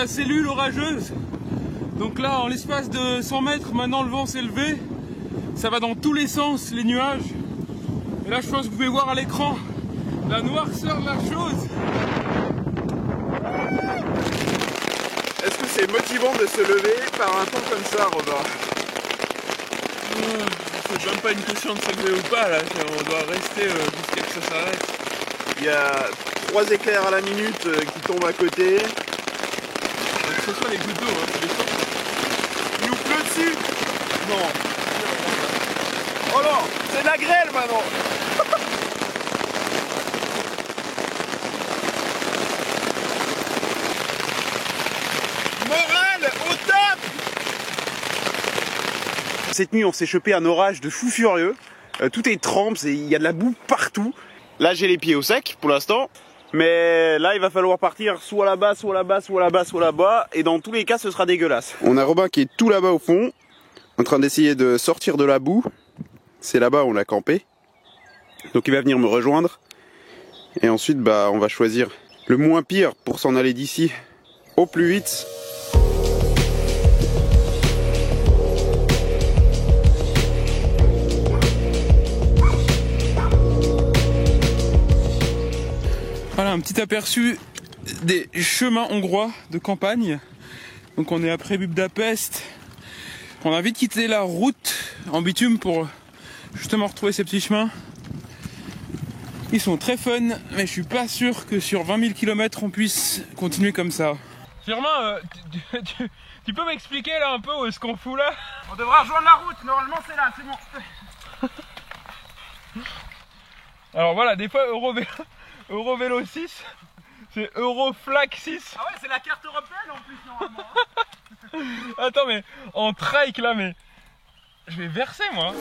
la cellule orageuse. Donc là, en l'espace de 100 mètres, maintenant le vent s'est levé. Ça va dans tous les sens, les nuages. Et là, je pense que vous pouvez voir à l'écran la noirceur de la chose. Est-ce que c'est motivant de se lever par un temps comme ça, Robin? C'est même pas une question de se lever ou pas, là. On doit rester jusqu'à ce que ça s'arrête. Il y a 3 éclairs à la minute qui tombent à côté. Donc, ce soit les gouttes d'eau, hein, c'est des sortes. Il nous pleut dessus. Non. Oh non, c'est de la grêle maintenant. Morale au top. Cette nuit, on s'est chopé un orage de fou furieux. Tout est trempe, il y a de la boue partout. Là, j'ai les pieds au sec pour l'instant. Mais là, il va falloir partir soit là-bas, soit là-bas, soit là-bas, soit là-bas. Et dans tous les cas, ce sera dégueulasse. On a Robin qui est tout là-bas au fond, en train d'essayer de sortir de la boue. C'est là-bas où on a campé. Donc il va venir me rejoindre. Et ensuite, on va choisir le moins pire pour s'en aller d'ici au plus vite. Voilà un petit aperçu des chemins hongrois de campagne. Donc on est après Budapest. On a vite quitté la route en bitume pour justement retrouver ces petits chemins. Ils sont très fun, mais je suis pas sûr que sur 20 000 km on puisse continuer comme ça. Firmin, tu peux m'expliquer là un peu où est-ce qu'on fout là? On devra rejoindre la route, normalement c'est là, c'est bon. Alors voilà, des fois Eurovélo 6, c'est Euroflag 6. Ah ouais, c'est la carte européenne en plus normalement. Attends, mais en trike là, mais je vais verser moi.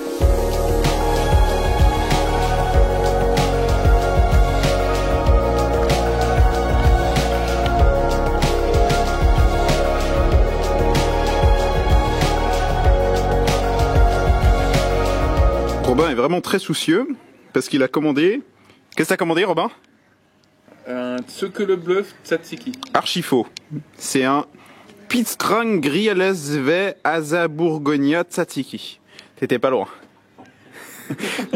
Robin est vraiment très soucieux parce qu'il a commandé. Qu'est-ce que t'as commandé, Robin? Un Tsökelebluff Tzatziki. Archi faux. C'est un Pizzkrang Grialesve Azaburgonia Tzatziki. T'étais pas loin.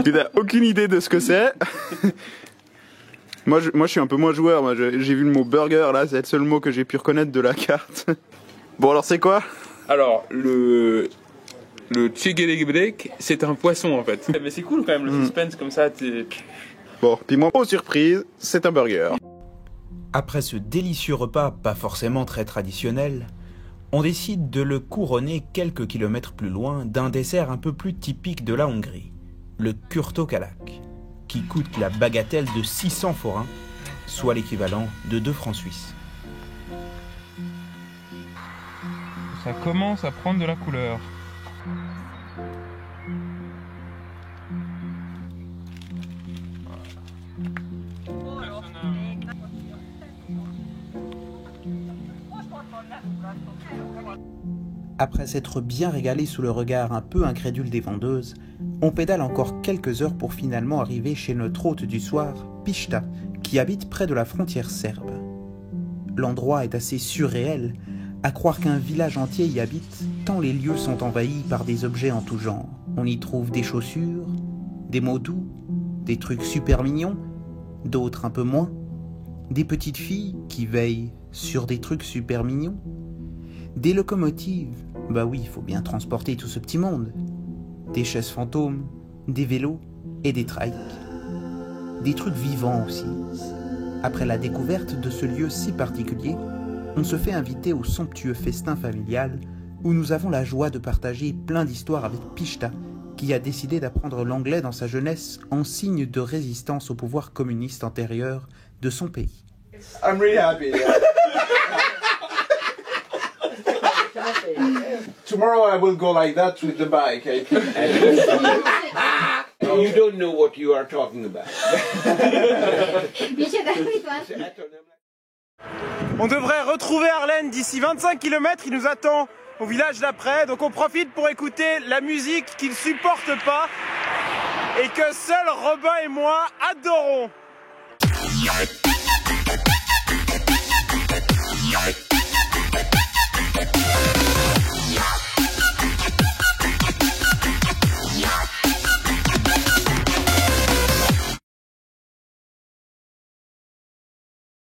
Tu n'as aucune idée de ce que c'est. Moi, je suis un peu moins joueur. J'ai vu le mot burger là, c'est le seul mot que j'ai pu reconnaître de la carte. Bon, alors c'est quoi? Alors, le Tchegelegbek, c'est un poisson en fait. Mais c'est cool quand même le suspense comme ça. Bon, puis moi, aux surprises, c'est un burger. Après ce délicieux repas pas forcément très traditionnel, on décide de le couronner quelques kilomètres plus loin d'un dessert un peu plus typique de la Hongrie, le kurtokalak, qui coûte la bagatelle de 600 forints, soit l'équivalent de 2 francs suisses. Ça commence à prendre de la couleur. Après s'être bien régalé sous le regard un peu incrédule des vendeuses, on pédale encore quelques heures pour finalement arriver chez notre hôte du soir, Pista, qui habite près de la frontière serbe. L'endroit est assez surréel, à croire qu'un village entier y habite, tant les lieux sont envahis par des objets en tout genre. On y trouve des chaussures, des mots doux, des trucs super mignons, d'autres un peu moins, des petites filles qui veillent sur des trucs super mignons, des locomotives, bah oui, il faut bien transporter tout ce petit monde, des chaises fantômes, des vélos et des trikes, des trucs vivants aussi. Après la découverte de ce lieu si particulier, on se fait inviter au somptueux festin familial où nous avons la joie de partager plein d'histoires avec Pista, qui a décidé d'apprendre l'anglais dans sa jeunesse en signe de résistance au pouvoir communiste antérieur de son pays. I'm really happy. Tomorrow I will go like that with the bike. You don't know what you are talking about. On devrait retrouver Arlen d'ici 25 km, il nous attend au village d'après, donc on profite pour écouter la musique qu'il supporte pas et que seul Robin et moi adorons.